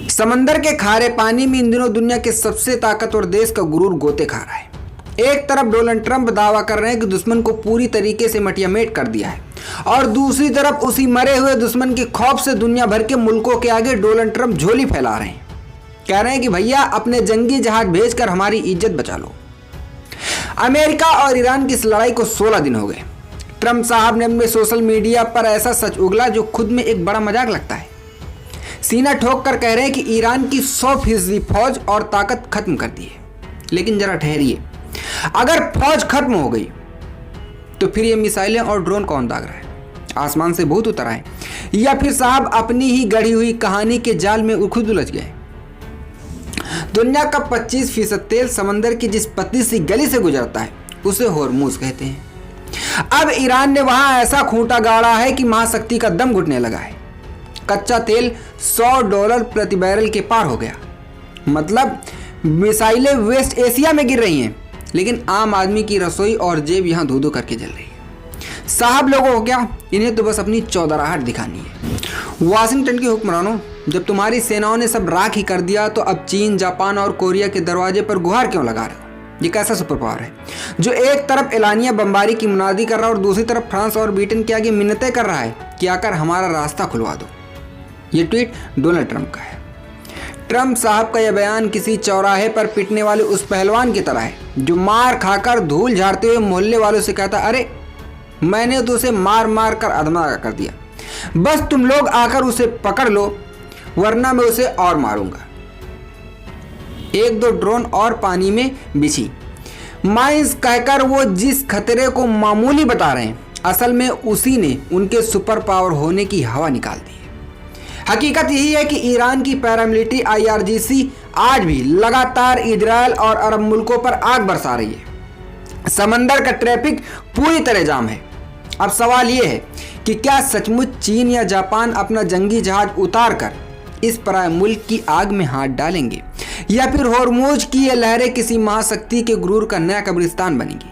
समंदर के खारे पानी में इन दिनों दुनिया के सबसे ताकतवर देश का गुरूर गोते खा रहा है। एक तरफ डोनाल्ड ट्रंप दावा कर रहे हैं कि दुश्मन को पूरी तरीके से मटियामेट कर दिया है और दूसरी तरफ उसी मरे हुए दुश्मन के खौफ से दुनिया भर के मुल्कों के आगे डोनाल्ड ट्रंप झोली फैला रहे हैं। कह रहे हैं कि भैया अपने जंगी जहाज भेजकर हमारी इज्जत बचा लो। अमेरिका और ईरान की इस लड़ाई को 16 दिन हो गए। ट्रंप साहब ने अपने सोशल मीडिया पर ऐसा सच उगला जो खुद में एक बड़ा मजाक लगता है। सीना ठोक कर कह रहे हैं कि ईरान की 100% फौज और ताकत खत्म कर दी है। लेकिन जरा ठहरिए, अगर फौज खत्म हो गई तो फिर ये मिसाइलें और ड्रोन कौन दाग रहा है? आसमान से भूत उतर आए या फिर साहब अपनी ही गढ़ी हुई कहानी के जाल में खुद उलझ गए? दुनिया का 25% तेल समंदर की जिस पतली सी गली से गुजरता है उसे होर्मुज कहते हैं। अब ईरान ने वहां ऐसा खूंटा गाड़ा है कि महाशक्ति का दम घुटने लगा है। कच्चा तेल $100 प्रति बैरल के पार हो गया। मतलब मिसाइलें वेस्ट एशिया में गिर रही हैं, लेकिन आम आदमी की रसोई और जेब यहां धू धू करके जल रही है। साहब लोगों को क्या, इन्हें तो बस अपनी चौधराहट दिखानी है। वाशिंगटन के हुक्मरानों, जब तुम्हारी सेनाओं ने सब राख ही कर दिया तो अब चीन, जापान और कोरिया के दरवाजे पर गुहार क्यों लगा रहे हो? ये कैसा सुपर पावर है जो एक तरफ एलानिया बमबारी की मुनादी कर रहा है और दूसरी तरफ फ्रांस और ब्रिटेन के आगे मिन्नतें कर रहा है कि आकर हमारा रास्ता खुलवा दो? ये ट्वीट डोनाल्ड ट्रंप का है। ट्रंप साहब का यह बयान किसी चौराहे पर पिटने वाले उस पहलवान की तरह है जो मार खाकर धूल झाड़ते हुए मोहल्ले वालों से कहता, अरे मैंने तो उसे मार मार कर अधमरा कर दिया, बस तुम लोग आकर उसे पकड़ लो वरना मैं उसे और मारूंगा। 1-2 ड्रोन और पानी में बिछी माइंस कहकर वो जिस खतरे को मामूली बता रहे हैं, असल में उसी ने उनके सुपर पावर होने की हवा निकाल दी है। हकीकत यही है कि ईरान की पैरामिलिट्री IRGC आज भी लगातार इजराइल और अरब मुल्कों पर आग बरसा रही है। समंदर का ट्रैफिक पूरी तरह जाम है। अब सवाल यह है कि क्या सचमुच चीन या जापान अपना जंगी जहाज उतार कर इस पराये मुल्क की आग में हाथ डालेंगे या फिर होर्मुज की ये लहरें किसी महाशक्ति के गुरूर का नया कब्रिस्तान बनेंगी?